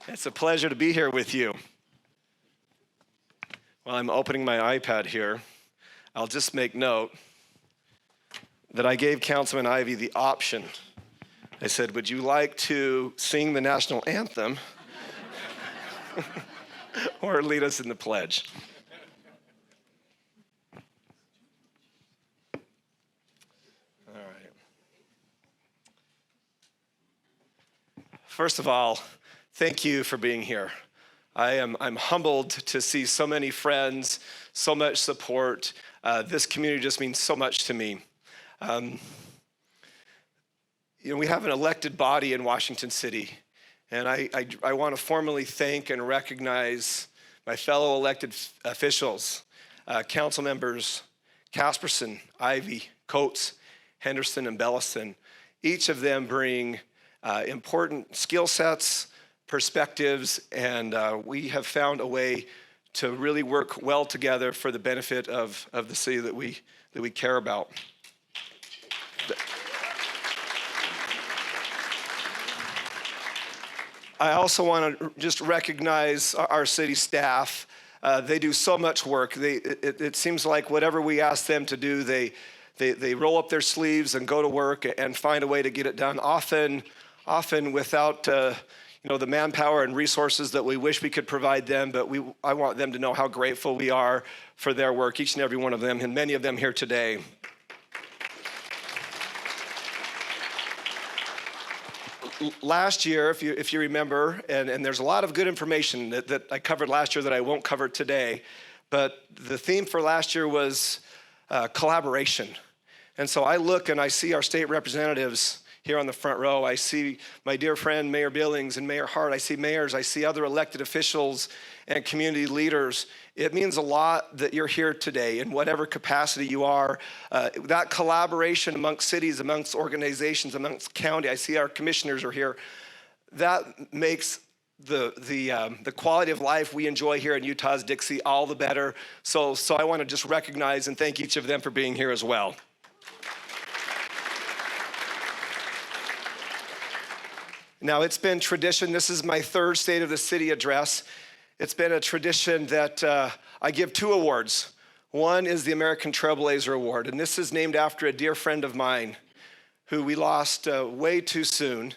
It's a pleasure to be here with you. While I'm opening my iPad here, I'll just make note that I gave Councilman Ivey the option. I said, would you like to sing the national anthem or lead us in the pledge? All right. First of all, thank you for being here. I'm humbled to see so many friends, so much support. This community just means so much to me. We have an elected body in Washington City, and I want to formally thank and recognize my fellow elected officials, council members Casperson, Ivey, Coates, Henderson, and Bellison. Each of them bring important skill sets, perspectives, and we have found a way to really work well together for the benefit of the city that we care about. I also want to just recognize our city staff. They do so much work. It seems like whatever we ask them to do, they roll up their sleeves and go to work and find a way to get it done. Often without the manpower and resources that we wish we could provide them, but I want them to know how grateful we are for their work, each and every one of them, and many of them here today. Last year, if you remember, and there's a lot of good information that I covered last year that I won't cover today, but the theme for last year was collaboration. And so I look and I see our state representatives here on the front row. I see my dear friend Mayor Billings and Mayor Hart. I see mayors. I see other elected officials and community leaders. It means a lot that you're here today in whatever capacity you are. That collaboration amongst cities, amongst organizations, amongst county. I see our commissioners are here. That makes the quality of life we enjoy here in Utah's Dixie all the better. So I want to just recognize and thank each of them for being here as well. Now, it's been tradition. This is my third State of the City address. It's been a tradition that I give two awards. One is the American Trailblazer Award, and this is named after a dear friend of mine who we lost way too soon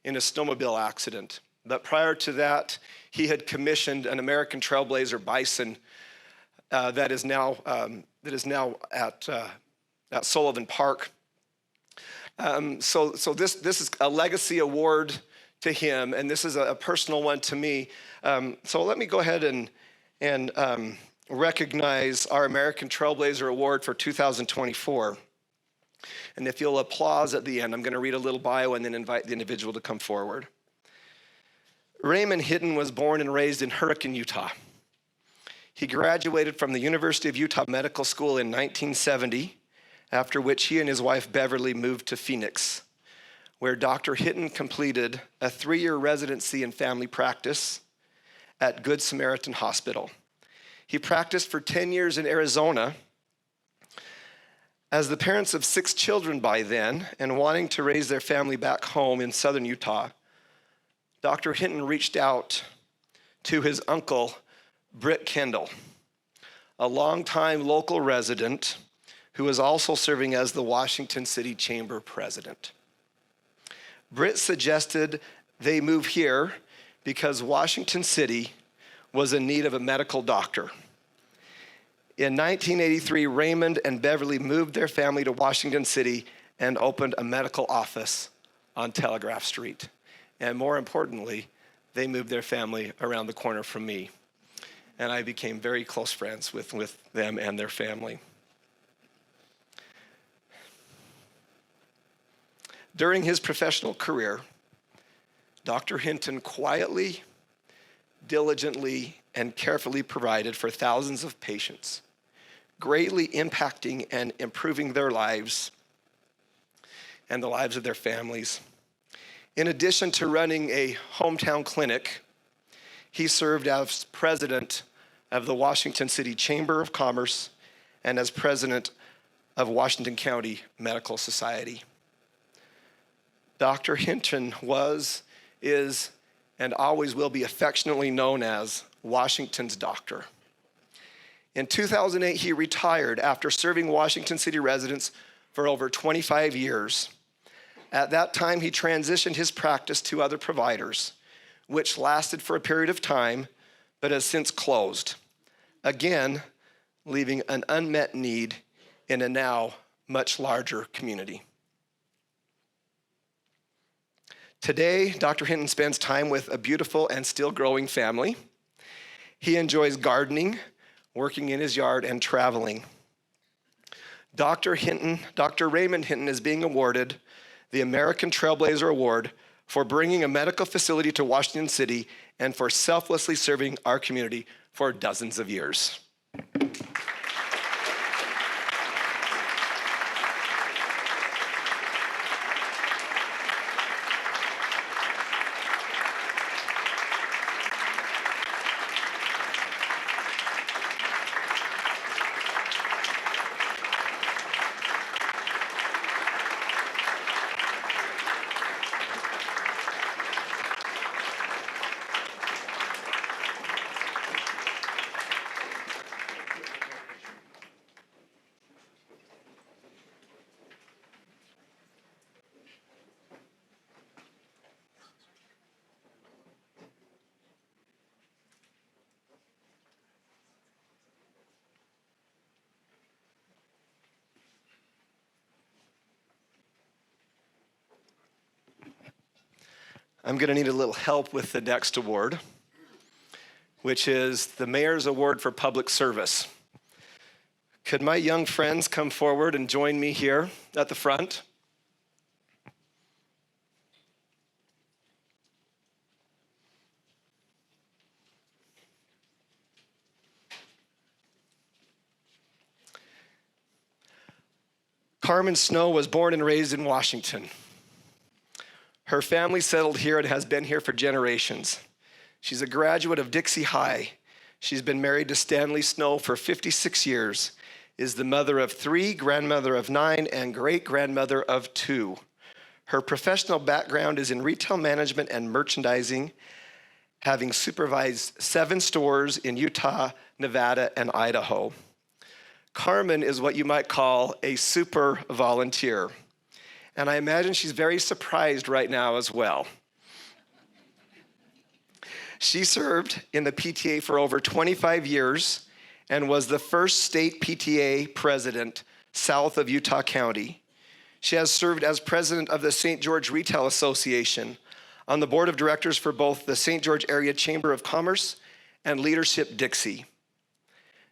in a snowmobile accident. But prior to that, he had commissioned an American Trailblazer bison that is now at Sullivan Park. So this is a legacy award to him, and this is a personal one to me. So let me go ahead and recognize our American Trailblazer Award for 2024. And if you'll applause at the end, I'm going to read a little bio and then invite the individual to come forward. Raymond Hitton was born and raised in Hurricane, Utah. He graduated from the University of Utah Medical School in 1970, after which he and his wife Beverly moved to Phoenix, where Dr. Hitton completed a 3-year residency in family practice at Good Samaritan Hospital. He practiced for 10 years in Arizona. As the parents of 6 children by then, and wanting to raise their family back home in southern Utah, Dr. Hinton reached out to his uncle, Britt Kendall, a longtime local resident who was also serving as the Washington City Chamber president. Britt suggested they move here because Washington City was in need of a medical doctor. In 1983, Raymond and Beverly moved their family to Washington City and opened a medical office on Telegraph Street. And more importantly, they moved their family around the corner from me. And I became very close friends with them and their family. During his professional career, Dr. Hinton quietly, diligently, and carefully provided for thousands of patients, greatly impacting and improving their lives and the lives of their families. In addition to running a hometown clinic, he served as president of the Washington City Chamber of Commerce and as president of Washington County Medical Society. Dr. Hinton is, and always will be affectionately known as Washington's doctor. In 2008, he retired after serving Washington City residents for over 25 years. At that time, he transitioned his practice to other providers, which lasted for a period of time, but has since closed, again, leaving an unmet need in a now much larger community. Today, Dr. Hinton spends time with a beautiful and still growing family. He enjoys gardening, working in his yard, and traveling. Dr. Raymond Hinton is being awarded the American Trailblazer Award for bringing a medical facility to Washington City and for selflessly serving our community for dozens of years. I'm going to need a little help with the next award, which is the Mayor's Award for Public Service. Could my young friends come forward and join me here at the front? Carmen Snow was born and raised in Washington. Her family settled here and has been here for generations. She's a graduate of Dixie High. She's been married to Stanley Snow for 56 years, is the mother of 3, grandmother of 9, and great-grandmother of 2. Her professional background is in retail management and merchandising, having supervised 7 stores in Utah, Nevada, and Idaho. Carmen is what you might call a super volunteer. And I imagine she's very surprised right now as well. She served in the PTA for over 25 years and was the first state PTA president south of Utah County. She has served as president of the St. George Retail Association, on the board of directors for both the St. George Area Chamber of Commerce and Leadership Dixie.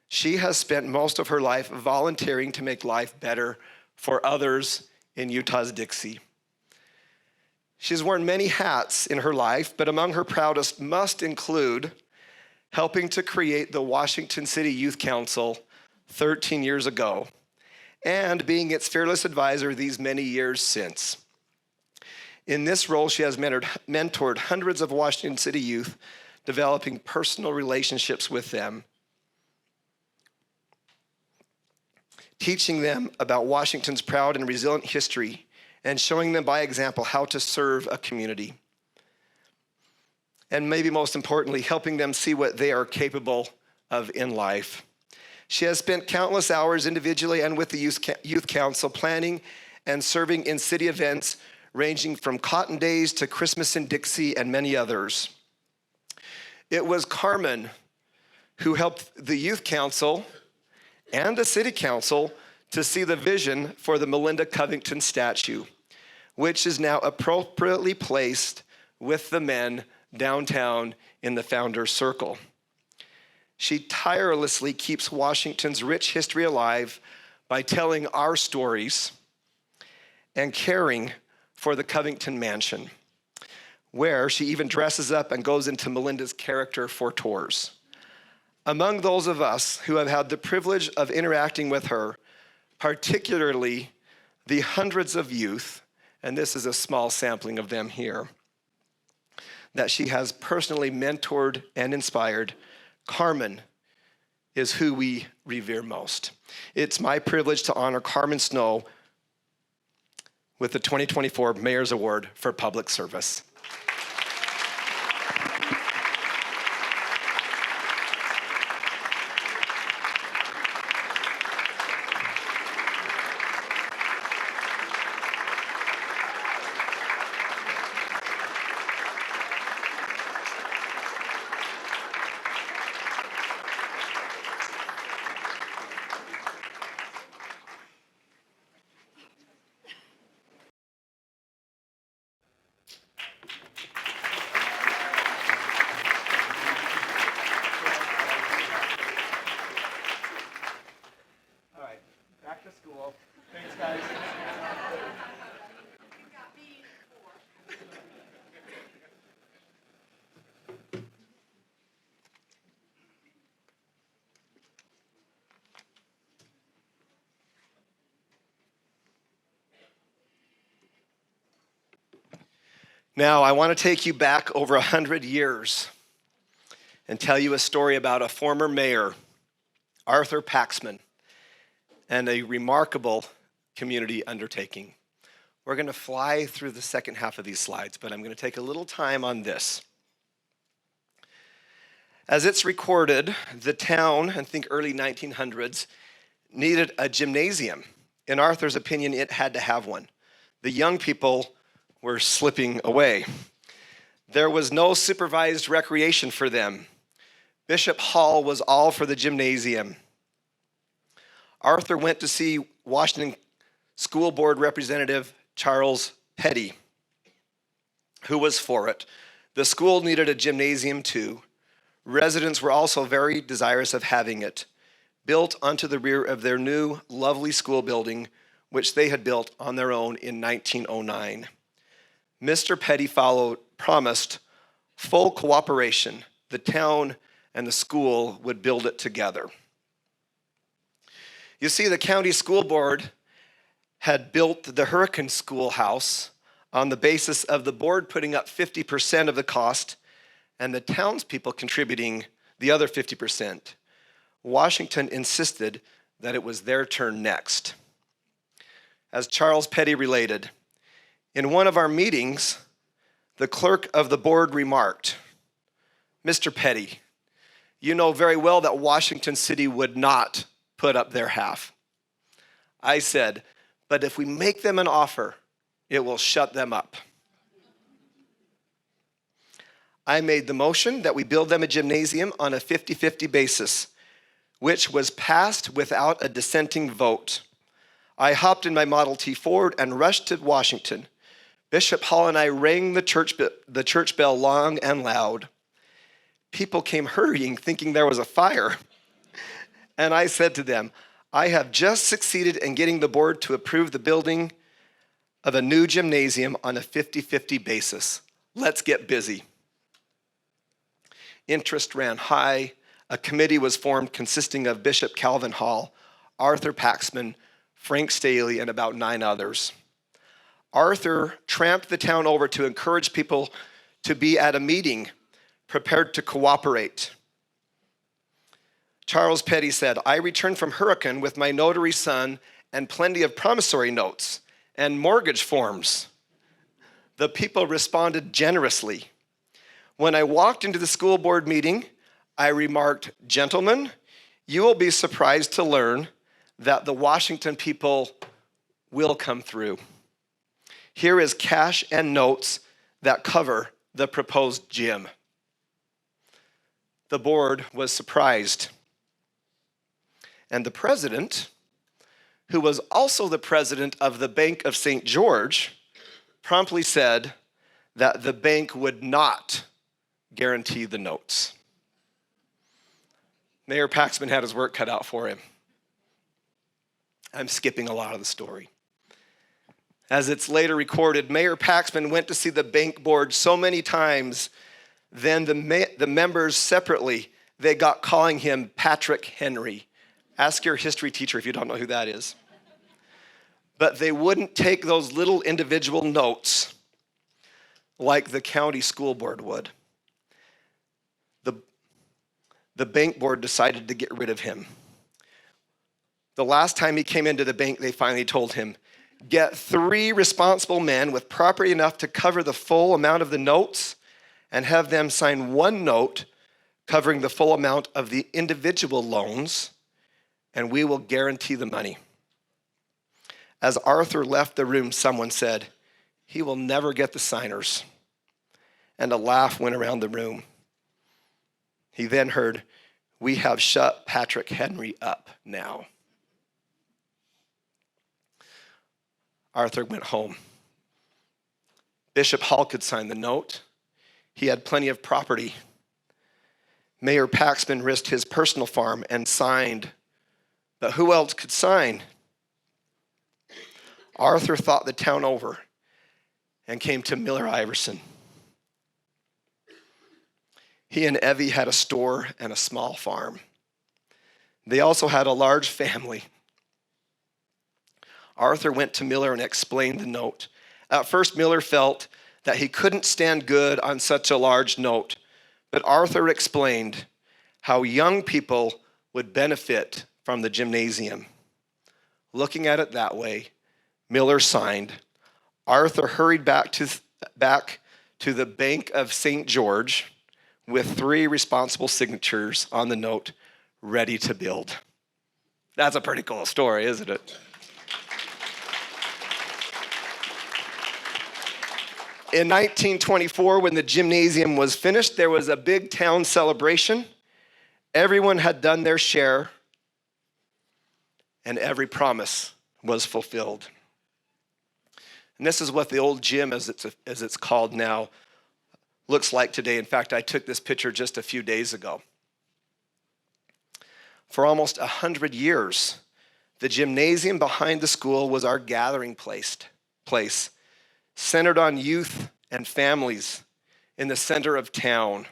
She has spent most of her life volunteering to make life better for others in Utah's Dixie. She's worn many hats in her life, but among her proudest must include helping to create the Washington City Youth Council 13 years ago, and being its fearless advisor these many years since. In this role, she has mentored hundreds of Washington City youth, developing personal relationships with them, teaching them about Washington's proud and resilient history, and showing them by example how to serve a community. And maybe most importantly, helping them see what they are capable of in life. She has spent countless hours individually and with the Youth Council planning and serving in city events ranging from Cotton Days to Christmas in Dixie and many others. It was Carmen who helped the Youth Council and the City Council to see the vision for the Melinda Covington statue, which is now appropriately placed with the men downtown in the Founders Circle. She tirelessly keeps Washington's rich history alive by telling our stories and caring for the Covington Mansion, where she even dresses up and goes into Melinda's character for tours. Among those of us who have had the privilege of interacting with her, particularly the hundreds of youth, and this is a small sampling of them here, that she has personally mentored and inspired, Carmen is who we revere most. It's my privilege to honor Carmen Snow with the 2024 Mayor's Award for Public Service. cool. Thanks, guys. Now, I want to take you back over 100 years and tell you a story about a former mayor, Arthur Paxman, and a remarkable community undertaking. We're going to fly through the second half of these slides, but I'm going to take a little time on this. As it's recorded, the town, I think early 1900s, needed a gymnasium. In Arthur's opinion, it had to have one. The young people were slipping away. There was no supervised recreation for them. Bishop Hall was all for the gymnasium. Arthur went to see Washington School Board Representative Charles Petty, who was for it. The school needed a gymnasium too. Residents were also very desirous of having it, built onto the rear of their new, lovely school building, which they had built on their own in 1909. Mr. Petty promised full cooperation. The town and the school would build it together. You see, the county school board had built the Hurricane Schoolhouse on the basis of the board putting up 50% of the cost and the townspeople contributing the other 50%. Washington insisted that it was their turn next. As Charles Petty related, in one of our meetings, the clerk of the board remarked, "Mr. Petty, you know very well that Washington City would not put up their half." I said, "But if we make them an offer, it will shut them up." I made the motion that we build them a gymnasium on a 50-50 basis, which was passed without a dissenting vote. I hopped in my Model T Ford and rushed to Washington. Bishop Hall and I rang the church bell long and loud. People came hurrying, thinking there was a fire. And I said to them, "I have just succeeded in getting the board to approve the building of a new gymnasium on a 50-50 basis. Let's get busy." Interest ran high. A committee was formed consisting of Bishop Calvin Hall, Arthur Paxman, Frank Staheli, and about 9 others. Arthur tramped the town over to encourage people to be at a meeting, prepared to cooperate. Charles Petty said, "I returned from Hurricane with my notary son and plenty of promissory notes and mortgage forms." The people responded generously. When I walked into the school board meeting, I remarked, "Gentlemen, you will be surprised to learn that the Washington people will come through. Here is cash and notes that cover the proposed gym." The board was surprised. And the president, who was also the president of the Bank of St. George, promptly said that the bank would not guarantee the notes. Mayor Paxman had his work cut out for him. I'm skipping a lot of the story. As it's later recorded, Mayor Paxman went to see the bank board so many times, then the members separately, they got calling him Patrick Henry. Ask your history teacher if you don't know who that is. But they wouldn't take those little individual notes like the county school board would. The bank board decided to get rid of him. The last time he came into the bank, they finally told him, "Get 3 responsible men with property enough to cover the full amount of the notes and have them sign 1 note covering the full amount of the individual loans, and we will guarantee the money." As Arthur left the room, someone said, "He will never get the signers." And a laugh went around the room. He then heard, "We have shut Patrick Henry up now." Arthur went home. Bishop Hall could sign the note. He had plenty of property. Mayor Paxman risked his personal farm and signed. But who else could sign? Arthur thought the town over and came to Miller Iverson. He and Evie had a store and a small farm. They also had a large family. Arthur went to Miller and explained the note. At first, Miller felt that he couldn't stand good on such a large note, but Arthur explained how young people would benefit from the gymnasium. Looking at it that way, Miller signed. Arthur hurried back to the Bank of St. George with 3 responsible signatures on the note, ready to build. That's a pretty cool story, isn't it? In 1924, when the gymnasium was finished, there was a big town celebration. Everyone had done their share, and every promise was fulfilled. And this is what the old gym, as it's called now, looks like today. In fact, I took this picture just a few days ago. For almost 100 years, the gymnasium behind the school was our gathering place, centered on youth and families in the center of town.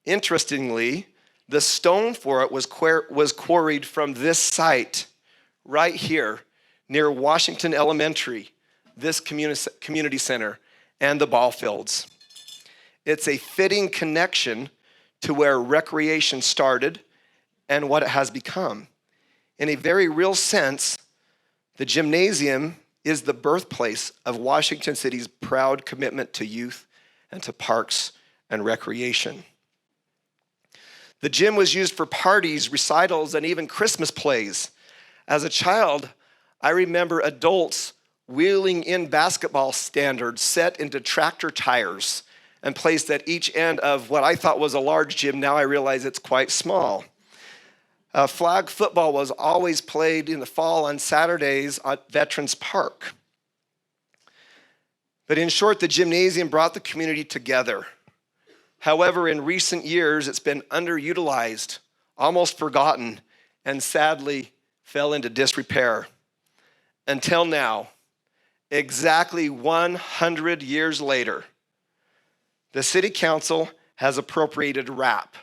Interestingly, the stone for it was quarried from this site right here near Washington Elementary, this community center, and the ball fields. It's a fitting connection to where recreation started and what it has become. In a very real sense, the gymnasium is the birthplace of Washington City's proud commitment to youth and to parks and recreation. The gym was used for parties, recitals, and even Christmas plays. As a child, I remember adults wheeling in basketball standards set into tractor tires and placed at each end of what I thought was a large gym. Now I realize it's quite small. Flag football was always played in the fall on Saturdays at Veterans Park. But in short, the gymnasium brought the community together. However, in recent years, it's been underutilized, almost forgotten, and sadly fell into disrepair. Until now, exactly 100 years later, the City Council has appropriated RAP,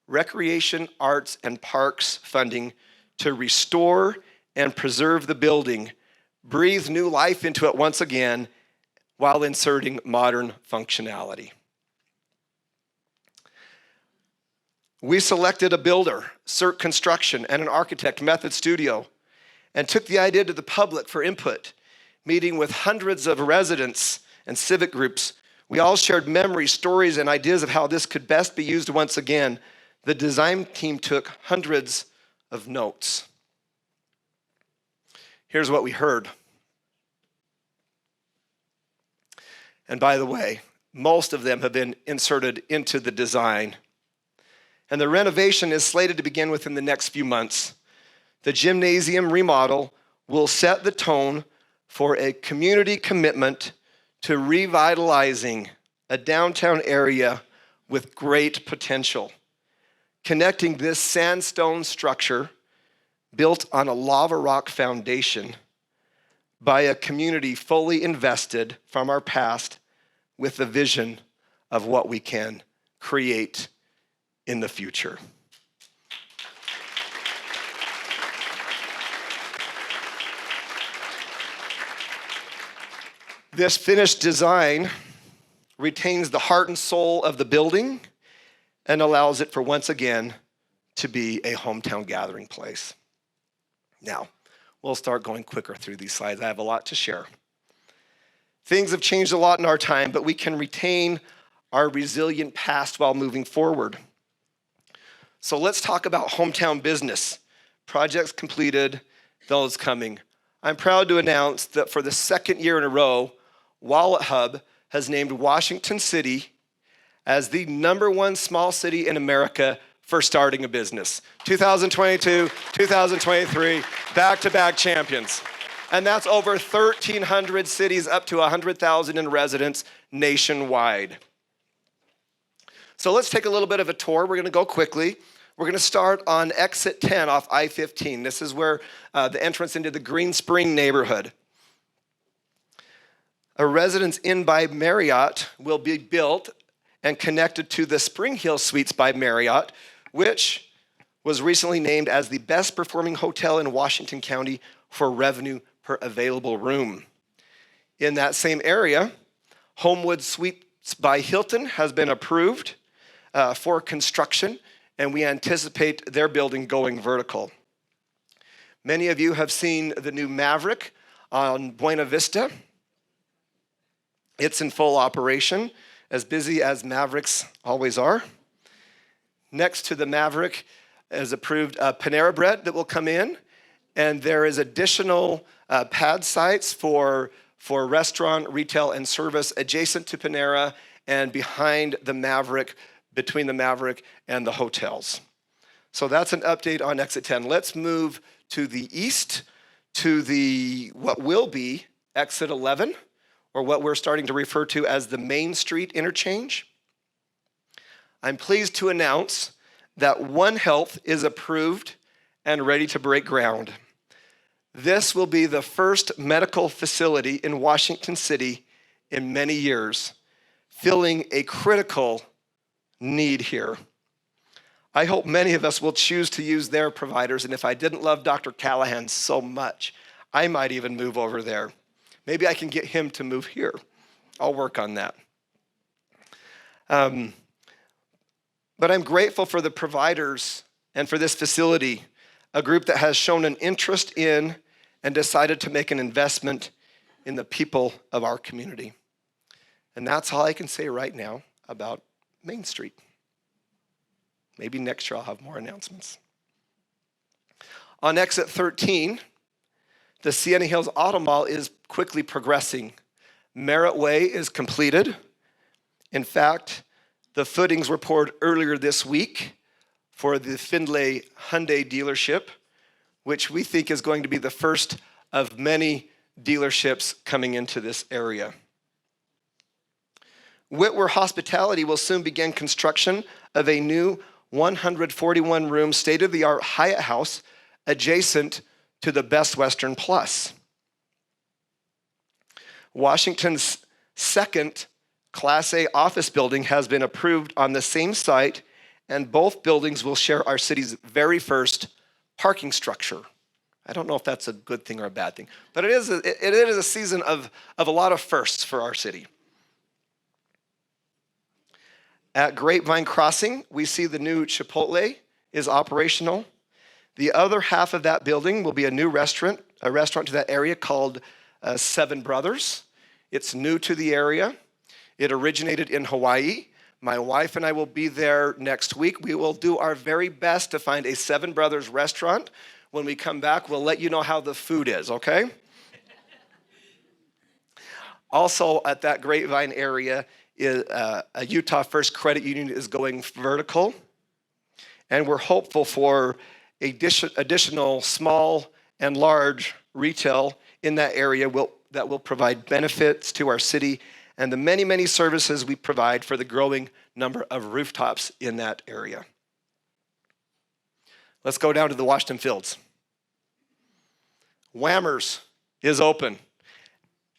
Recreation, Arts, and Parks funding to restore and preserve the building, breathe new life into it once again, while inserting modern functionality. We selected a builder, CERT Construction, and an architect, Method Studio, and took the idea to the public for input. Meeting with hundreds of residents and civic groups, we all shared memories, stories, and ideas of how this could best be used once again. The design team took hundreds of notes. Here's what we heard. And by the way, most of them have been inserted into the design. And the renovation is slated to begin within the next few months. The gymnasium remodel will set the tone for a community commitment to revitalizing a downtown area with great potential, connecting this sandstone structure built on a lava rock foundation by a community fully invested from our past with the vision of what we can create in the future. This finished design retains the heart and soul of the building and allows it for once again to be a hometown gathering place. Now, we'll start going quicker through these slides. I have a lot to share. Things have changed a lot in our time, but we can retain our resilient past while moving forward. So let's talk about hometown business. Projects completed, those coming. I'm proud to announce that for the second year in a row, Wallet Hub has named Washington City as the #1 small city in America for starting a business. 2022, 2023, back-to-back champions. And that's over 1,300 cities, up to 100,000 in residents nationwide. So let's take a little bit of a tour. We're gonna go quickly. We're gonna start on exit 10 off I-15. This is where the entrance into the Green Spring neighborhood. A Residence Inn by Marriott will be built and connected to the Spring Hill Suites by Marriott, which was recently named as the best performing hotel in Washington County for revenue per available room. In that same area, Homewood Suites by Hilton has been approved for construction, and we anticipate their building going vertical. Many of you have seen the new Maverick on Buena Vista. It's in full operation, as busy as Mavericks always are. Next to the Maverick is approved Panera Bread that will come in, and there is additional pad sites for restaurant, retail, and service adjacent to Panera and behind the Maverick, between the Maverick and the hotels. So that's an update on Exit 10. Let's move to the east, to what will be Exit 11, or what we're starting to refer to as the Main Street interchange. I'm pleased to announce that One Health is approved and ready to break ground. This will be the first medical facility in Washington City in many years, filling a critical need here. I hope many of us will choose to use their providers, and if I didn't love Dr. Callahan so much, I might even move over there. Maybe I can get him to move here. I'll work on that. But I'm grateful for the providers and for this facility, a group that has shown an interest in and decided to make an investment in the people of our community. And that's all I can say right now about Main Street. Maybe next year I'll have more announcements. On Exit 13, the Sienna Hills Auto Mall is quickly progressing. Merritt Way is completed. In fact, the footings were poured earlier this week for the Findlay Hyundai dealership, which we think is going to be the first of many dealerships coming into this area. Whitwer Hospitality will soon begin construction of a new 141-room state-of-the-art Hyatt House adjacent to the Best Western Plus. Washington's second Class A office building has been approved on the same site, and both buildings will share our city's very first parking structure. I don't know if that's a good thing or a bad thing, but it is a season of a lot of firsts for our city. At Grapevine Crossing, we see the new Chipotle is operational. The other half of that building will be a new restaurant to that area called Seven Brothers. It's new to the area. It originated in Hawaii. My wife and I will be there next week. We will do our very best to find a Seven Brothers restaurant. When we come back, we'll let you know how the food is, okay? Also at that Grapevine area, a Utah First Credit Union is going vertical. And we're hopeful for additional small and large retail in that area that will provide benefits to our city and the many, many services we provide for the growing number of rooftops in that area. Let's go down to the Washington Fields. Whammers is open.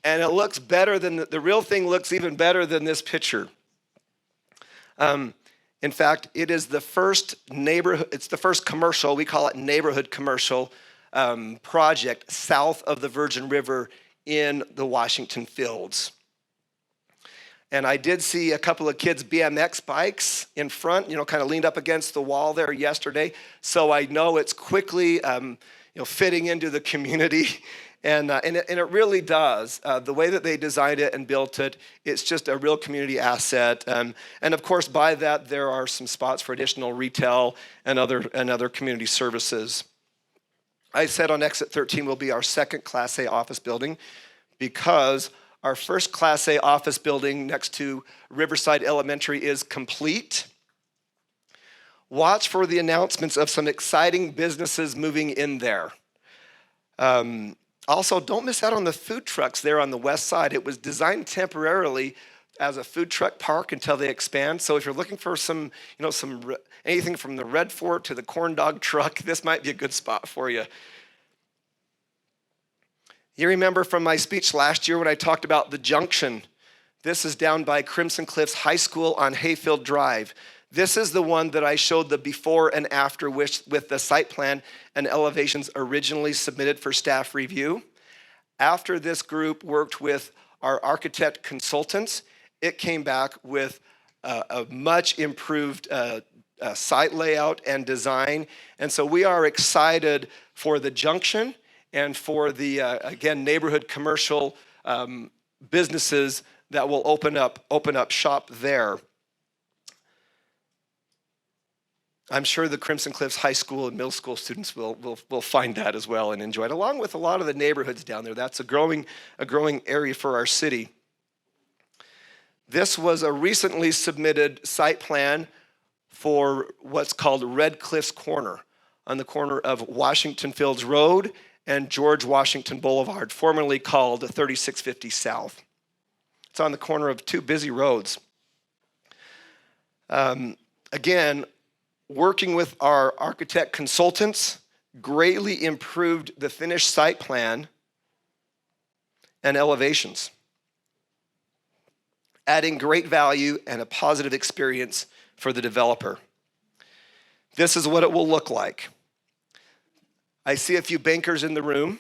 And it looks better than, the real thing looks even better than this picture. In fact, it is the first it's the first commercial, we call it neighborhood commercial project south of the Virgin River in the Washington Fields. And I did see a couple of kids' BMX bikes in front, kind of leaned up against the wall there yesterday. So I know it's quickly, fitting into the community. And it really does. The way that they designed it and built it, it's just a real community asset. And of course, by that, there are some spots for additional retail and other community services. I said on Exit 13 will be our second Class A office building because our first Class A office building next to Riverside Elementary is complete. Watch for the announcements of some exciting businesses moving in there. Also, don't miss out on the food trucks there on the west side. It was designed temporarily as a food truck park until they expand. So if you're looking for some anything from the Red Fort to the corn dog truck, this might be a good spot for you. You remember from my speech last year when I talked about the junction. This is down by Crimson Cliffs High School on Hayfield Drive. This is the one that I showed the before and after with the site plan and elevations originally submitted for staff review. After this group worked with our architect consultants, it came back with a much improved site layout and design. And so we are excited for the junction and for the, again, neighborhood commercial businesses that will open up shop there. I'm sure the Crimson Cliffs High School and middle school students will find that as well and enjoy it, along with a lot of the neighborhoods down there. That's a growing area for our city. This was a recently submitted site plan for what's called Red Cliffs Corner on the corner of Washington Fields Road and George Washington Boulevard, formerly called 3650 South. It's on the corner of two busy roads. Again, working with our architect consultants greatly improved the finished site plan and elevations, adding great value and a positive experience for the developer. This is what it will look like. I see a few bankers in the room.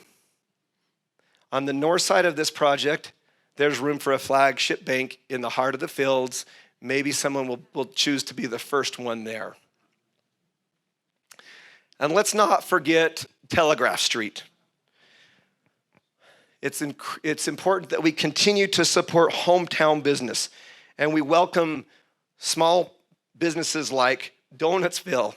On the north side of this project, there's room for a flagship bank in the heart of the fields. Maybe someone will choose to be the first one there. And let's not forget Telegraph Street. It's important that we continue to support hometown business, and we welcome small businesses like Donutsville,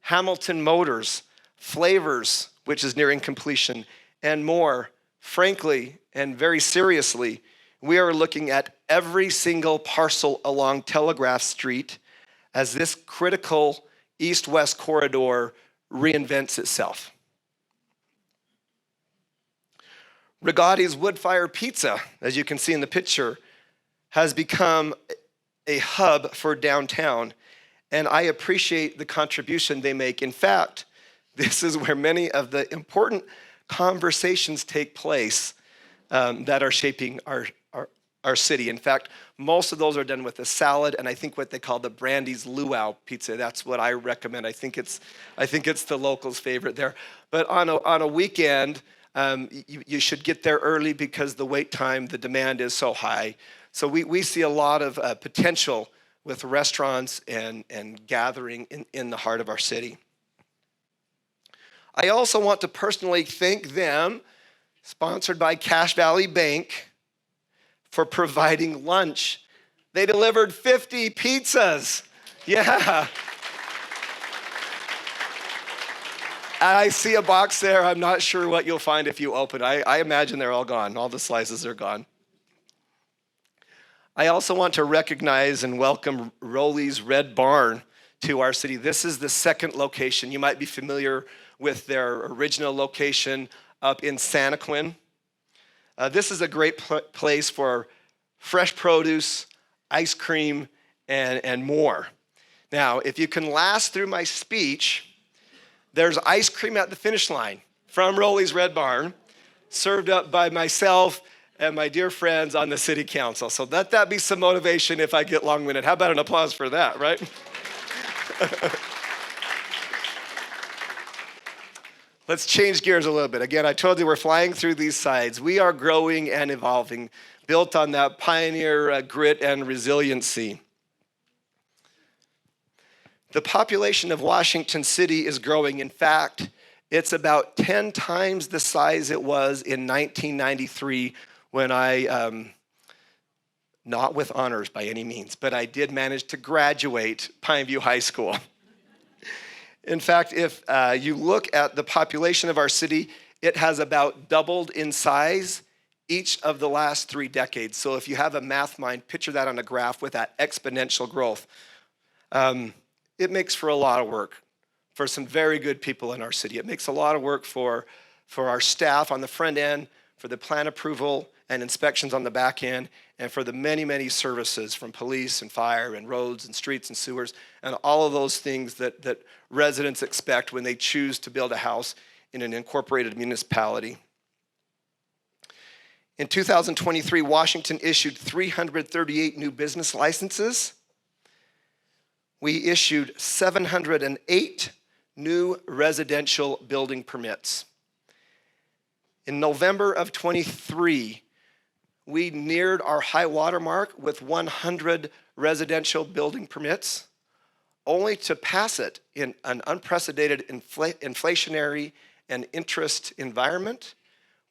Hamilton Motors, Flavors, which is nearing completion, and more. Frankly, and very seriously, we are looking at every single parcel along Telegraph Street as this critical east-west corridor reinvents itself. Rigotti's Wood Fire Pizza, as you can see in the picture, has become a hub for downtown, and I appreciate the contribution they make. In fact, this is where many of the important conversations take place that are shaping our city. In fact, most of those are done with a salad, and I think what they call the Brandy's Luau pizza. That's what I recommend. I think it's the locals' favorite there. But on a weekend, you should get there early because the wait time, the demand is so high. So we see a lot of potential with restaurants and gathering in the heart of our city. I also want to personally thank them, sponsored by Cache Valley Bank, for providing lunch. They delivered 50 pizzas. Yeah. I see a box there. I'm not sure what you'll find if you open it. I imagine they're all gone. All the slices are gone. I also want to recognize and welcome Rowley's Red Barn to our city. This is the second location. You might be familiar with their original location up in Santaquin. This is a great place for fresh produce, ice cream, and more. Now, if you can last through my speech, there's ice cream at the finish line from Rowley's Red Barn, served up by myself and my dear friends on the city council. So let that be some motivation if I get long-winded. How about an applause for that, right? Let's change gears a little bit. Again, I told you we're flying through these sides. We are growing and evolving, built on that pioneer grit and resiliency. The population of Washington City is growing. In fact, it's about 10 times the size it was in 1993 when I, not with honors by any means, but I did manage to graduate Pineview High School. In fact, if you look at the population of our city, it has about doubled in size each of the last 3 decades. So if you have a math mind, picture that on a graph with that exponential growth. It makes for a lot of work for some very good people in our city. It makes a lot of work for our staff on the front end, for the plan approval and inspections on the back end, and for the many, many services from police and fire and roads and streets and sewers and all of those things that residents expect when they choose to build a house in an incorporated municipality. In 2023, Washington issued 338 new business licenses. We issued 708 new residential building permits. In November of 23, we neared our high water mark with 100 residential building permits, only to pass it in an unprecedented inflationary and interest environment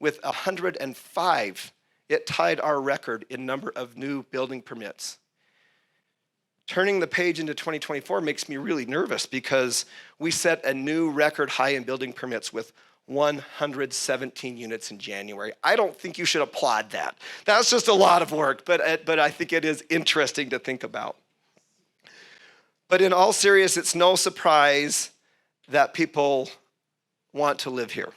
with 105. It tied our record in number of new building permits. Turning the page into 2024 makes me really nervous because we set a new record high in building permits with 117 units in January. I don't think you should applaud that. That's just a lot of work, but I think it is interesting to think about. But in all seriousness, it's no surprise that people want to live here.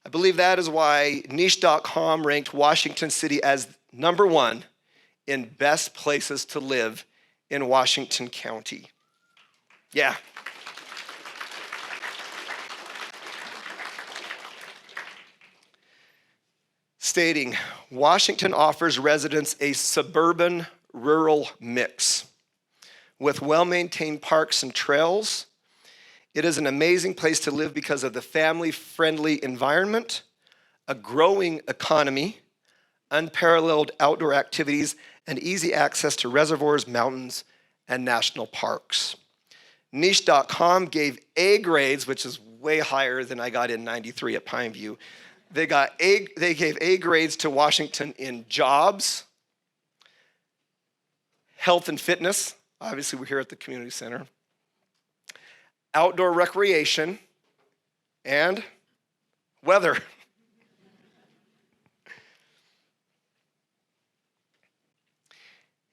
I believe that is why niche.com ranked Washington City as number 1 in best places to live in Washington County. Yeah. Stating, Washington offers residents a suburban rural mix with well-maintained parks and trails. It is an amazing place to live because of the family-friendly environment, a growing economy, unparalleled outdoor activities, and easy access to reservoirs, mountains, and national parks. Niche.com gave A grades, which is way higher than I got in 93 at Pineview. They gave A grades to Washington in jobs, health and fitness. Obviously, we're here at the community center. Outdoor recreation, and weather.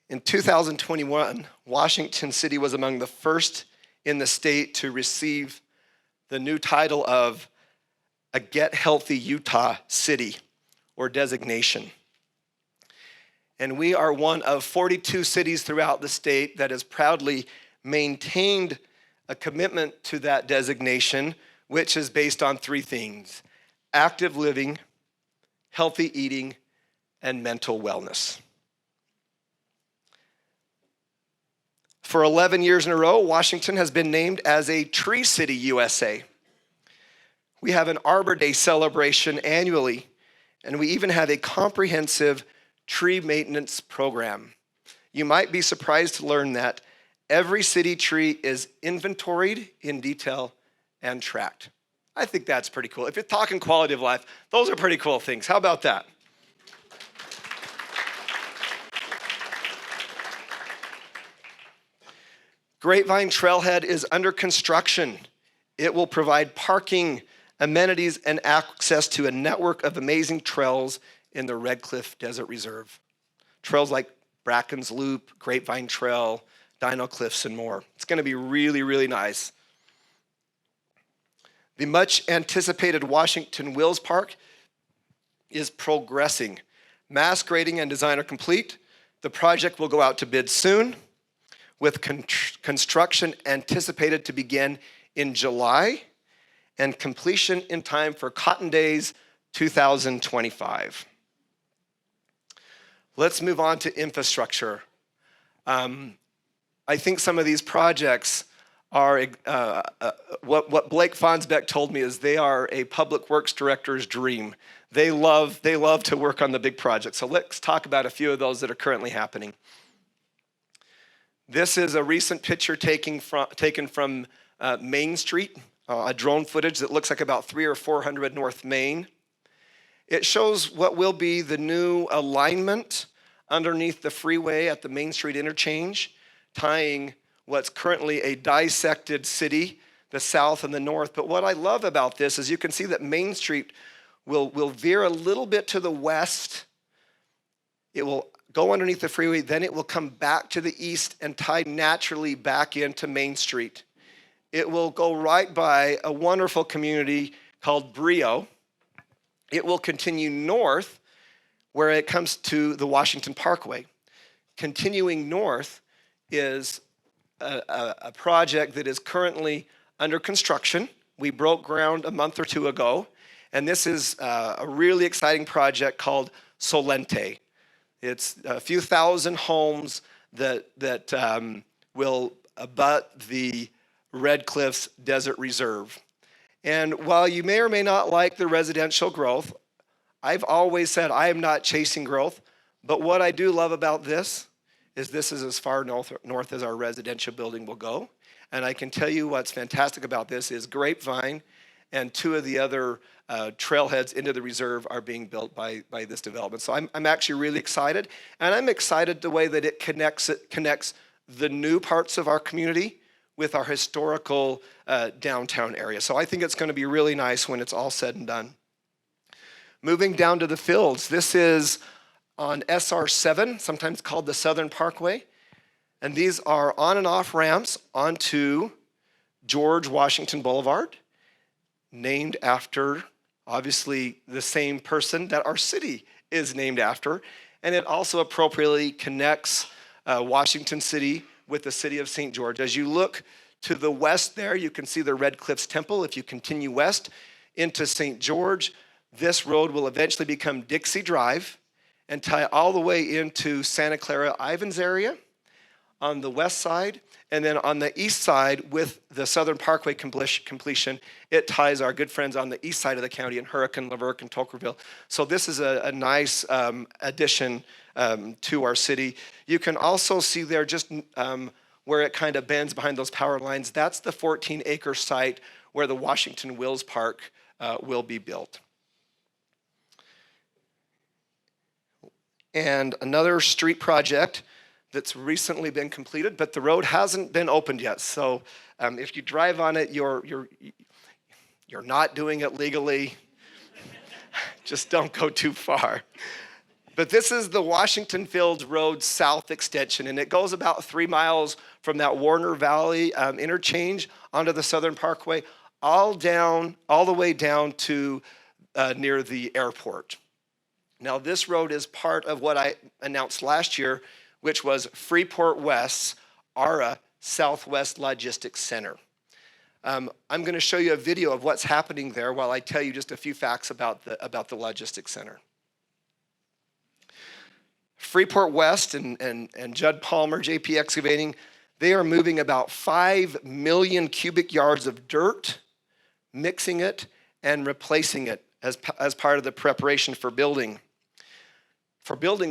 In 2021, Washington City was among the first in the state to receive the new title of a Get Healthy Utah City, or designation. And we are one of 42 cities throughout the state that has proudly maintained a commitment to that designation, which is based on 3 things: active living, healthy eating, and mental wellness. For 11 years in a row, Washington has been named as a Tree City USA. We have an Arbor Day celebration annually, and we even have a comprehensive tree maintenance program. You might be surprised to learn that every city tree is inventoried in detail and tracked. I think that's pretty cool. If you're talking quality of life, those are pretty cool things. How about that? Grapevine Trailhead is under construction. It will provide parking, amenities, and access to a network of amazing trails in the Red Cliff Desert Reserve. Trails like Bracken's Loop, Grapevine Trail, Dino Cliffs, and more. It's going to be really, really nice. The much anticipated Washington Wills Park is progressing. Mass grading and design are complete. The project will go out to bid soon, with construction anticipated to begin in July and completion in time for Cotton Days 2025. Let's move on to infrastructure. I think some of these projects are, what Blake Fonsbeck told me is they are a public works director's dream. They love to work on the big projects. So let's talk about a few of those that are currently happening. This is a recent picture taken from Main Street, a drone footage that looks like about 300 or 400 North Main. It shows what will be the new alignment underneath the freeway at the Main Street interchange, tying what's currently a dissected city, the south and the north. But what I love about this is you can see that Main Street will veer a little bit to the west. It will go underneath the freeway, then it will come back to the east and tie naturally back into Main Street. It will go right by a wonderful community called Brio. It will continue north where it comes to the Washington Parkway. Continuing north is a project that is currently under construction. We broke ground a month or 2 ago, And this is a really exciting project called Solente. It's a few thousand homes that will abut the Red Cliffs Desert Reserve. And while you may or may not like the residential growth, I've always said I am not chasing growth, but what I do love about this is as far north as our residential building will go. And I can tell you what's fantastic about this is Grapevine and two of the other trailheads into the reserve are being built by this development. So I'm actually really excited, and I'm excited the way that it connects the new parts of our community with our historical downtown area. So I think it's going to be really nice when it's all said and done. Moving down to the fields, this is on SR7, sometimes called the Southern Parkway. And these are on and off ramps onto George Washington Boulevard, named after, obviously, the same person that our city is named after. And it also appropriately connects Washington City with the city of St. George. As you look to the west there, you can see the Red Cliffs Temple. If you continue west into St. George, this road will eventually become Dixie Drive and tie all the way into Santa Clara Ivins area on the west side. And then on the east side, with the Southern Parkway completion, it ties our good friends on the east side of the county in Hurricane, Laverque, and Toquerville. So this is a nice addition to our city. You can also see there just where it kind of bends behind those power lines. That's the 14-acre site where the Washington Wills Park will be built. And another street project that's recently been completed, but the road hasn't been opened yet. So if you drive on it, you're not doing it legally. Just don't go too far. But this is the Washington Fields Road South extension, and it goes about 3 miles from that Warner Valley interchange onto the Southern Parkway, all the way down to near the airport. Now, this road is part of what I announced last year, which was Freeport West's ARA Southwest Logistics Center. I'm going to show you a video of what's happening there while I tell you just a few facts about the Logistics Center. Freeport West and Judd Palmer, JP Excavating, they are moving about 5 million cubic yards of dirt, mixing it and replacing it as part of the preparation for building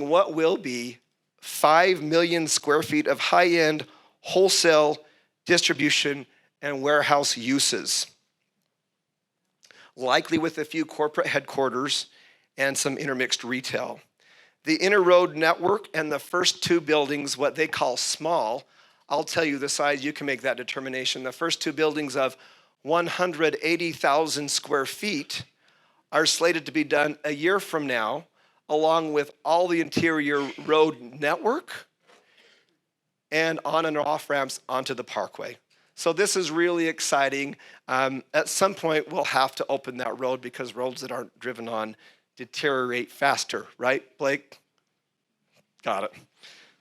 what will be 5 million square feet of high-end wholesale distribution and warehouse uses, likely with a few corporate headquarters and some intermixed retail. The inner road network and the first 2 buildings, what they call small, I'll tell you the size, you can make that determination. The first 2 buildings of 180,000 square feet are slated to be done a year from now, along with all the interior road network and on and off ramps onto the parkway. So this is really exciting. At some point, we'll have to open that road because roads that aren't driven on deteriorate faster, right, Blake? Got it.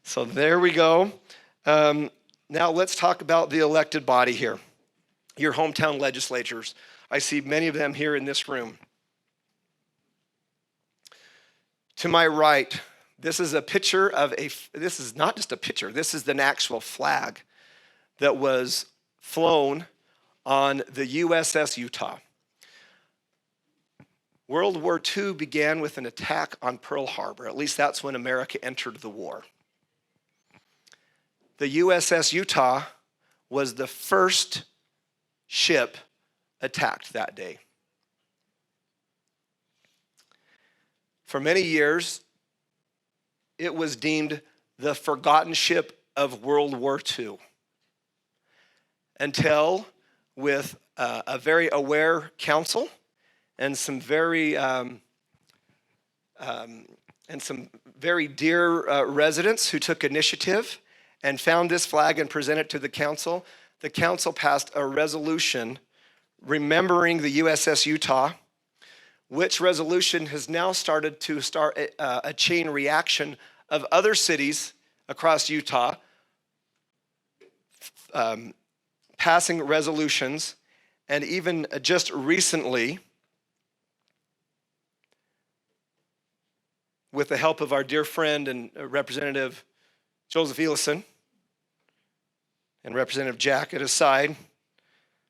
So there we go. Now let's talk about the elected body here, your hometown legislatures. I see many of them here in this room. To my right, this is a picture of this is not just a picture, this is an actual flag that was flown on the USS Utah. World War II began with an attack on Pearl Harbor. At least that's when America entered the war. The USS Utah was the first ship attacked that day. For many years, it was deemed the forgotten ship of World War II, until with a very aware council and some very dear residents who took initiative and found this flag and presented it to the council. The council passed a resolution remembering the USS Utah, which resolution has now started a chain reaction of other cities across Utah passing resolutions, and even just recently, with the help of our dear friend and Representative Joseph Elison and Representative Jack at his side,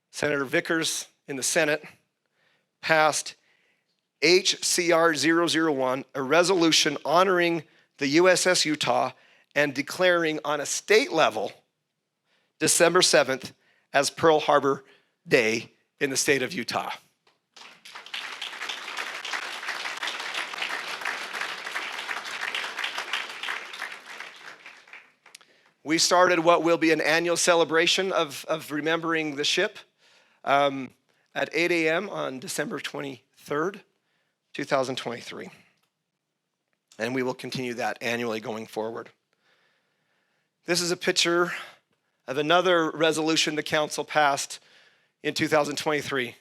Senator Vickers in the Senate passed HCR 001, a resolution honoring the USS Utah and declaring on a state level December 7th as Pearl Harbor Day in the state of Utah. We started what will be an annual celebration of remembering the ship at 8 a.m. on December 23rd, 2023. And we will continue that annually going forward. This is a picture of another resolution the council passed in 2023.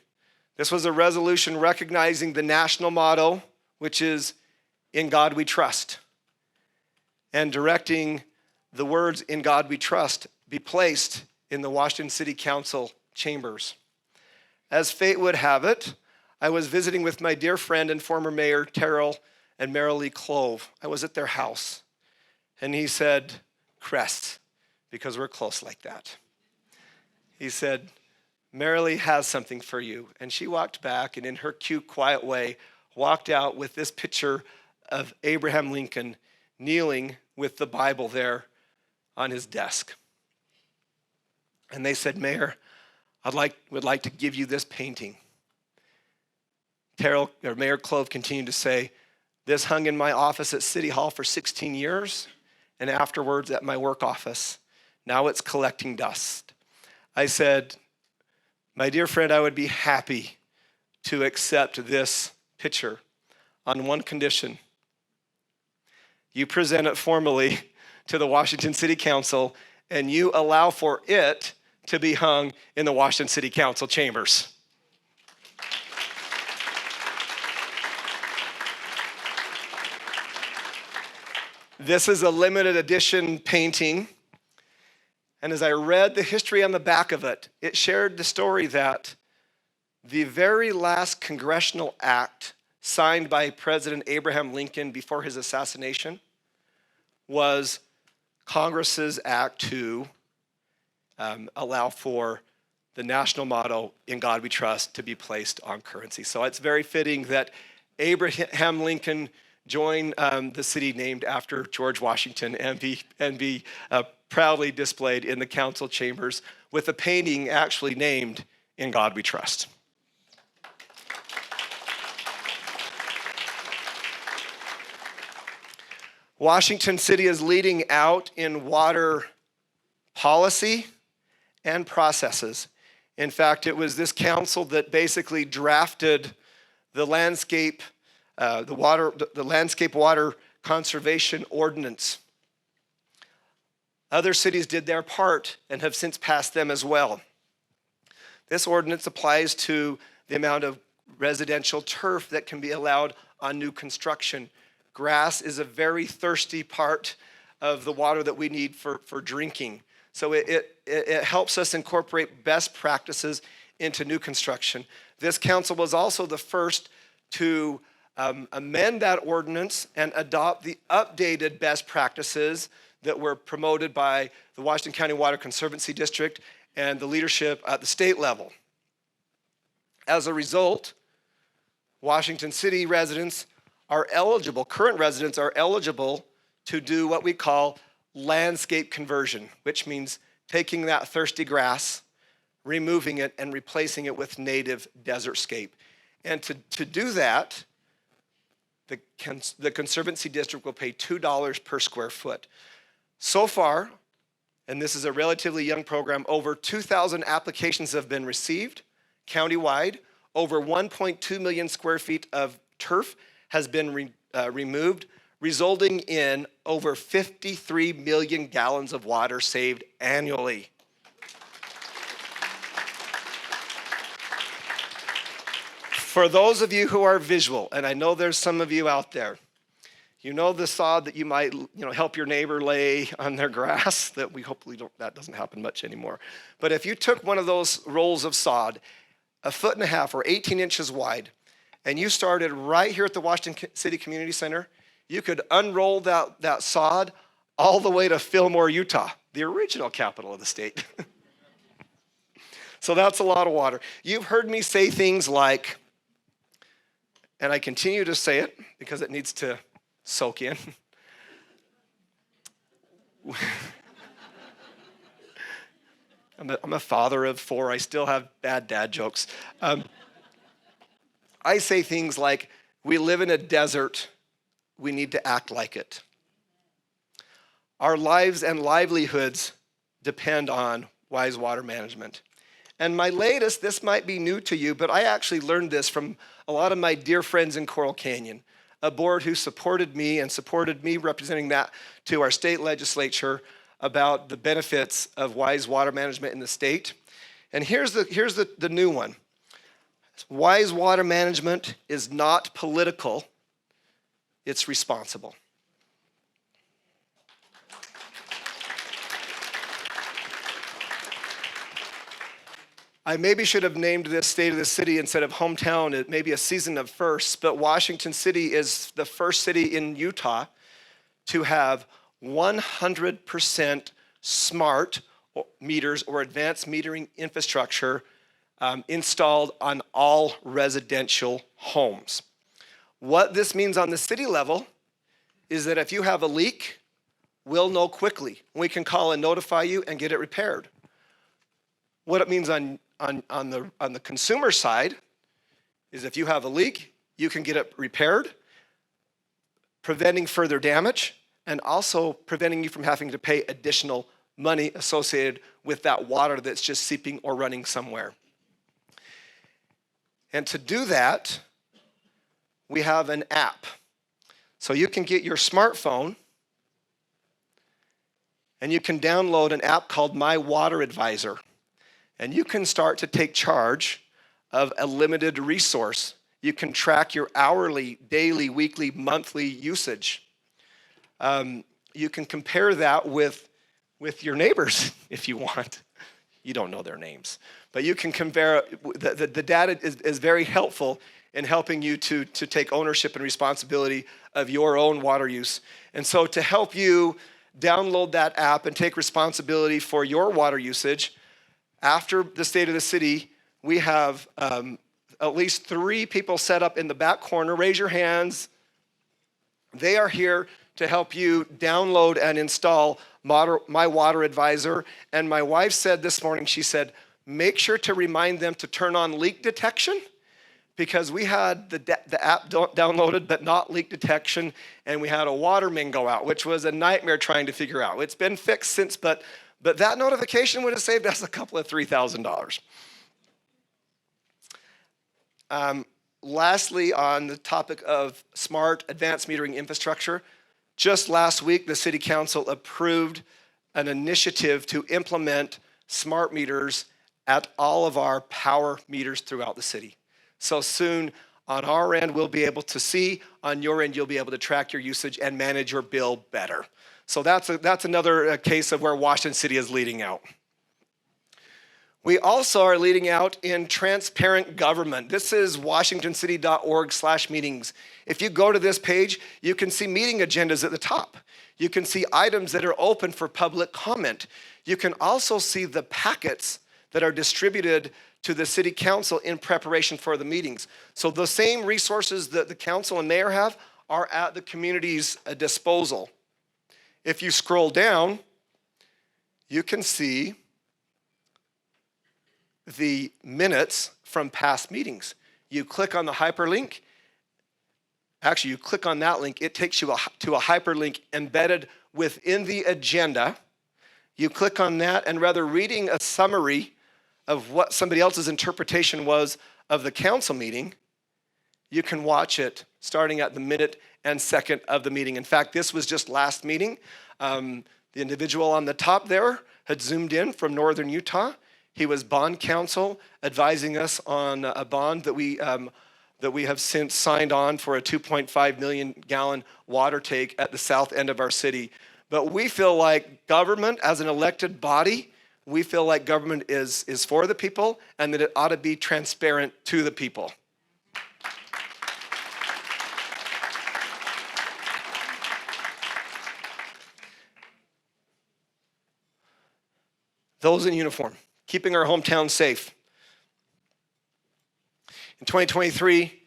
This was a resolution recognizing the national motto, which is, "In God we trust," and directing the words "In God we trust" be placed in the Washington City Council chambers. As fate would have it, I was visiting with my dear friend and former mayor, Terrell and Marilee Clove. I was at their house, and he said, "Kress," because we're close like that. He said, "Marilee has something for you." And she walked back and in her cute, quiet way, walked out with this picture of Abraham Lincoln kneeling with the Bible there on his desk. And they said, "Mayor, would like to give you this painting." Mayor Clove continued to say, "This hung in my office at City Hall for 16 years, and afterwards at my work office. Now it's collecting dust." I said, "My dear friend, I would be happy to accept this picture on one condition. You present it formally to the Washington City Council, and you allow for it to be hung in the Washington City Council chambers." This is a limited edition painting, and as I read the history on the back of it, it shared the story that the very last congressional act signed by President Abraham Lincoln before his assassination was Congress's act to allow for the national motto, "In God we trust," to be placed on currency. So it's very fitting that Abraham Lincoln join the city named after George Washington and be proudly displayed in the council chambers with a painting actually named "In God We Trust." Washington City is leading out in water policy and processes. In fact, it was this council that basically drafted the landscape water conservation ordinance. Other cities did their part and have since passed them as well. This ordinance applies to the amount of residential turf that can be allowed on new construction. Grass is a very thirsty part of the water that we need for drinking. So it helps us incorporate best practices into new construction. This council was also the first to amend that ordinance and adopt the updated best practices that were promoted by the Washington County Water Conservancy District and the leadership at the state level. As a result, Washington City residents are eligible, current residents are eligible to do what we call landscape conversion, which means taking that thirsty grass, removing it, and replacing it with native desertscape. And to do that, the Conservancy District will pay $2 per square foot. So far, and this is a relatively young program, over 2,000 applications have been received countywide. Over 1.2 million square feet of turf has been removed, resulting in over 53 million gallons of water saved annually. For those of you who are visual, and I know there's some of you out there, you know the sod that you might help your neighbor lay on their grass, that we hopefully that doesn't happen much anymore. But if you took one of those rolls of sod, 1.5 feet or 18 inches wide, and you started right here at the Washington City Community Center, you could unroll that sod all the way to Fillmore, Utah, the original capital of the state. So that's a lot of water. You've heard me say things like, and I continue to say it because it needs to soak in. I'm a father of 4. I still have bad dad jokes. I say things like, we live in a desert. We need to act like it. Our lives and livelihoods depend on wise water management. And my latest, this might be new to you, but I actually learned this from a lot of my dear friends in Coral Canyon, a board who supported me representing that to our state legislature about the benefits of wise water management in the state. And here's the new one. Wise water management is not political, it's responsible. I maybe should have named this state of the city instead of hometown, it may be a season of firsts, but Washington City is the first city in Utah to have 100% smart meters or advanced metering infrastructure installed on all residential homes. What this means on the city level is that if you have a leak, we'll know quickly. We can call and notify you and get it repaired. What it means on the consumer side is if you have a leak, you can get it repaired, preventing further damage, and also preventing you from having to pay additional money associated with that water that's just seeping or running somewhere. And to do that, we have an app. So you can get your smartphone and you can download an app called My Water Advisor. And you can start to take charge of a limited resource. You can track your hourly, daily, weekly, monthly usage. You can compare that with your neighbors if you want. You don't know their names. But you can compare, the data is very helpful in helping you to take ownership and responsibility of your own water use. And so to help you download that app and take responsibility for your water usage, after the State of the City, we have at least 3 people set up in the back corner. Raise your hands. They are here to help you download and install My Water Advisor. And my wife said this morning, she said, make sure to remind them to turn on leak detection, because we had the app downloaded but not leak detection, and we had a water main go out, which was a nightmare trying to figure out. It's been fixed since, but that notification would have saved us a couple of $3,000. Lastly, on the topic of smart advanced metering infrastructure, just last week, the City Council approved an initiative to implement smart meters at all of our power meters throughout the city. So soon, on our end, we'll be able to see. On your end, you'll be able to track your usage and manage your bill better. So that's another case of where Washington City is leading out. We also are leading out in transparent government. This is washingtoncity.org/meetings. If you go to this page, you can see meeting agendas at the top. You can see items that are open for public comment. You can also see the packets that are distributed to the city council in preparation for the meetings. So the same resources that the council and mayor have are at the community's disposal. If you scroll down, you can see the minutes from past meetings. You click on the hyperlink. Actually, you click on that link, it takes you to a hyperlink embedded within the agenda. You click on that, and rather reading a summary of what somebody else's interpretation was of the council meeting, you can watch it starting at the minute and second of the meeting. In fact, this was just last meeting. The individual on the top there had zoomed in from northern Utah. He was bond counsel advising us on a bond that we have since signed on for a 2.5 million gallon water take at the south end of our city. But we feel like government, as an elected body, we feel like government is for the people and that it ought to be transparent to the people. those in uniform, keeping our hometown safe. In 2023,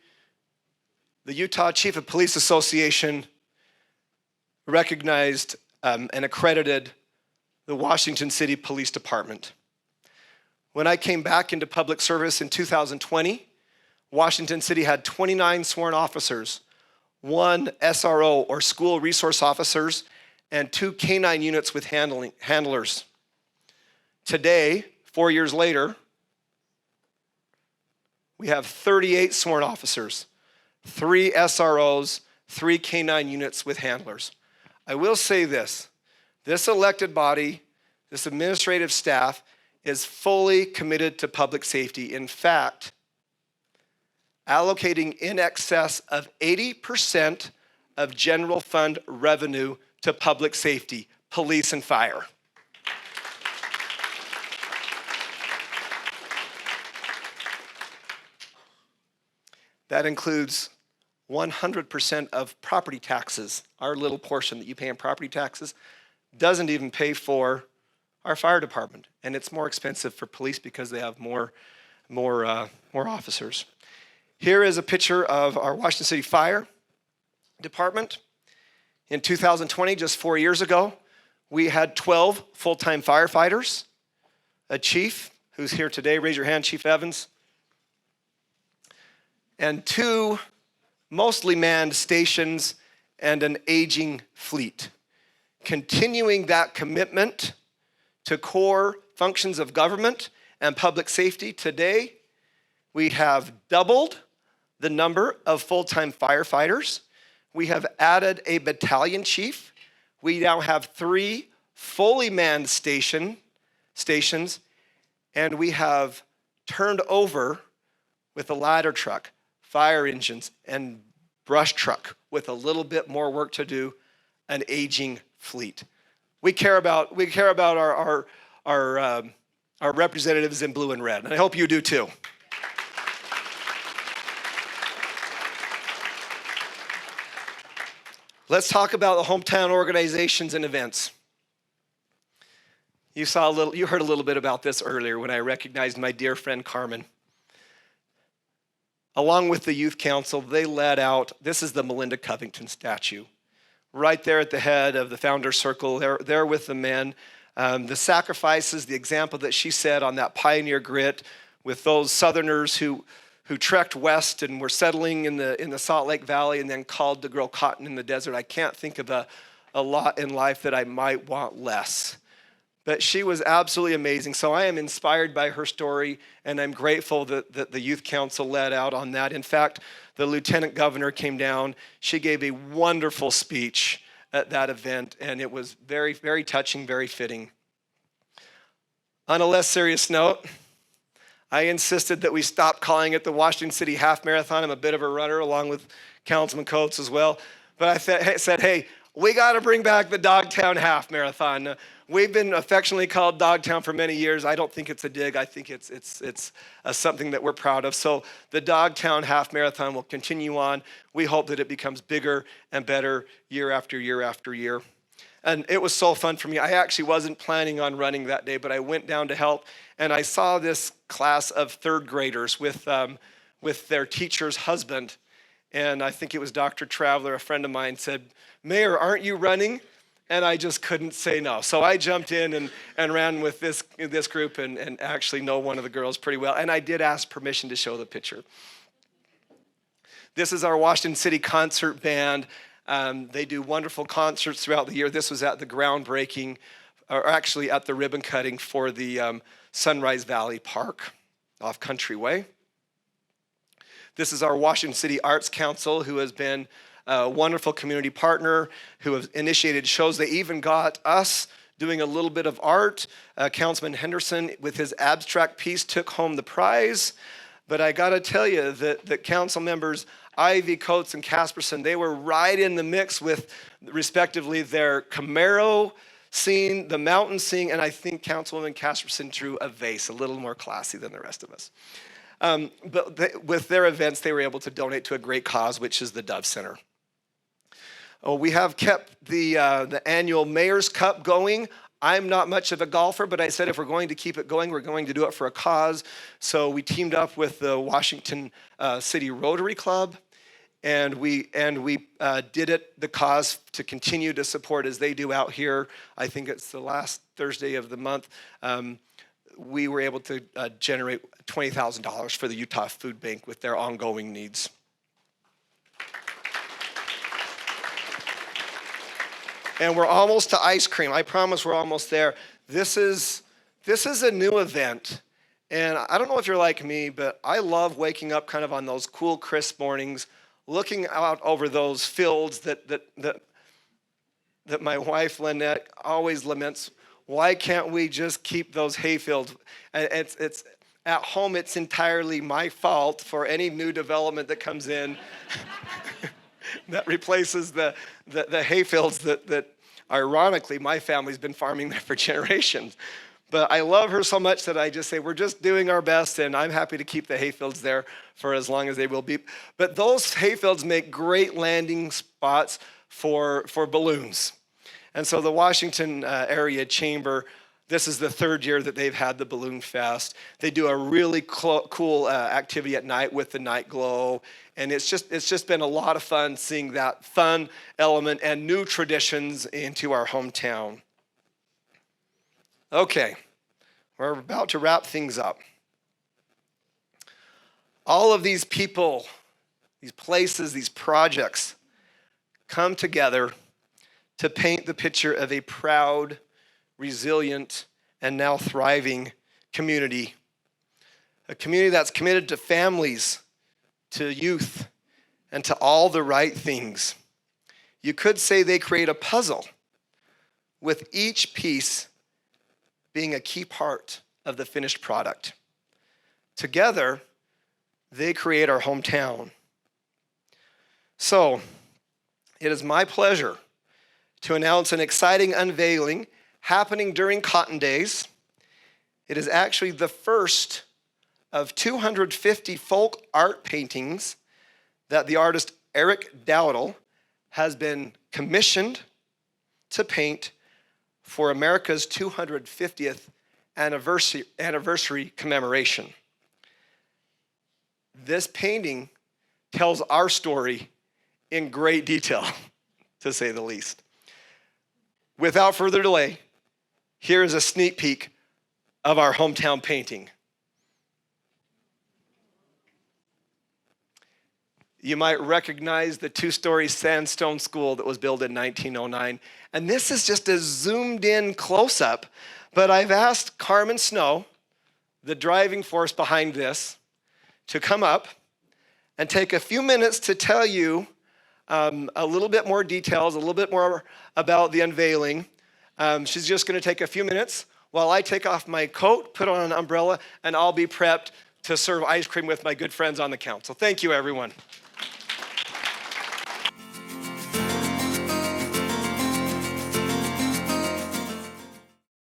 the Utah Chief of Police Association recognized and accredited the Washington City Police Department. When I came back into public service in 2020, Washington City had 29 sworn officers, 1 SRO or school resource officers, and 2 canine units with handlers. Today, 4 years later, we have 38 sworn officers, 3 SROs, 3 canine units with handlers. I will say this elected body, this administrative staff is fully committed to public safety. In fact, allocating in excess of 80% of general fund revenue to public safety, police and fire. That includes 100% of property taxes. Our little portion that you pay in property taxes doesn't even pay for our fire department. And it's more expensive for police because they have more officers. Here is a picture of our Washington City Fire Department. In 2020, just 4 years ago, we had 12 full-time firefighters, a chief who's here today, raise your hand, Chief Evans, and 2 mostly manned stations and an aging fleet. Continuing that commitment to core functions of government and public safety, today we have doubled the number of full-time firefighters. We have added a battalion chief. We now have 3 fully manned stations, and we have turned over with a ladder truck, fire engines, and brush truck with a little bit more work to do, an aging fleet. We care about our representatives in blue and red, and I hope you do too. Let's talk about the hometown organizations and events. You heard a little bit about this earlier when I recognized my dear friend Carmen. Along with the youth council, they led out, this is the Melinda Covington statue, right there at the head of the Founders Circle, there with the men. The sacrifices, the example that she set on that pioneer grit with those Southerners who trekked west and were settling in the Salt Lake Valley and then called to grow cotton in the desert. I can't think of a lot in life that I might want less. But she was absolutely amazing. So I am inspired by her story, and I'm grateful that the youth council led out on that. In fact, the lieutenant governor came down. She gave a wonderful speech at that event, and it was very, very touching, very fitting. On a less serious note, I insisted that we stop calling it the Washington City Half Marathon. I'm a bit of a runner, along with Councilman Coates as well. But I said, hey, we got to bring back the Dogtown Half Marathon. We've been affectionately called Dogtown for many years. I don't think it's a dig. I think it's something that we're proud of. So the Dogtown Half Marathon will continue on. We hope that it becomes bigger and better year after year after year. And it was so fun for me. I actually wasn't planning on running that day, but I went down to help, and I saw this class of third graders with their teacher's husband. And I think it was Dr. Traveler, a friend of mine, said, "Mayor, aren't you running?" And I just couldn't say no. So I jumped in and ran with this group and actually know one of the girls pretty well. And I did ask permission to show the picture. This is our Washington City Concert Band. They do wonderful concerts throughout the year. This was at the groundbreaking, or actually at the ribbon cutting for the Sunrise Valley Park off Country Way. This is our Washington City Arts Council, who has been a wonderful community partner, who have initiated shows. They even got us doing a little bit of art. Councilman Henderson, with his abstract piece, took home the prize. But I gotta tell you that council members Ivy, Coates, and Casperson, they were right in the mix with, respectively, their Camaro scene, the mountain scene, and I think Councilwoman Casperson drew a vase, a little more classy than the rest of us. But with their events, they were able to donate to a great cause, which is the Dove Center. Oh, we have kept the annual Mayor's Cup going. I'm not much of a golfer, but I said if we're going to keep it going, we're going to do it for a cause. So we teamed up with the Washington City Rotary Club, and we did it the cause to continue to support as they do out here. I think it's the last Thursday of the month. We were able to generate $20,000 for the Utah Food Bank with their ongoing needs. And we're almost to ice cream. I promise we're almost there. This is a new event. And I don't know if you're like me, but I love waking up kind of on those cool, crisp mornings, looking out over those fields that my wife, Lynette, always laments. Why can't we just keep those hay fields? And it's at home, it's entirely my fault for any new development that comes in that replaces the hay fields that ironically my family's been farming there for generations. But I love her so much that I just say we're just doing our best, and I'm happy to keep the hay fields there for as long as they will be. But those hay fields make great landing spots for balloons. And so the Washington area chamber, this is the third year that they've had the Balloon Fest. They do a really cool activity at night with the night glow. And it's just been a lot of fun seeing that fun element and new traditions into our hometown. Okay, we're about to wrap things up. All of these people, these places, these projects come together to paint the picture of a proud, resilient, and now thriving community. A community that's committed to families, to youth, and to all the right things. You could say they create a puzzle, with each piece being a key part of the finished product. Together, they create our hometown. So, it is my pleasure to announce an exciting unveiling happening during Cotton Days. It is actually the first of 250 folk art paintings that the artist Eric Dowdle has been commissioned to paint for America's 250th anniversary commemoration. This painting tells our story in great detail, to say the least. Without further delay, here is a sneak peek of our hometown painting. You might recognize the two-story sandstone school that was built in 1909. And this is just a zoomed-in close-up, but I've asked Carmen Snow, the driving force behind this, to come up and take a few minutes to tell you a little bit more details, a little bit more about the unveiling. She's just going to take a few minutes while I take off my coat, put on an umbrella, and I'll be prepped to serve ice cream with my good friends on the council. Thank you, everyone.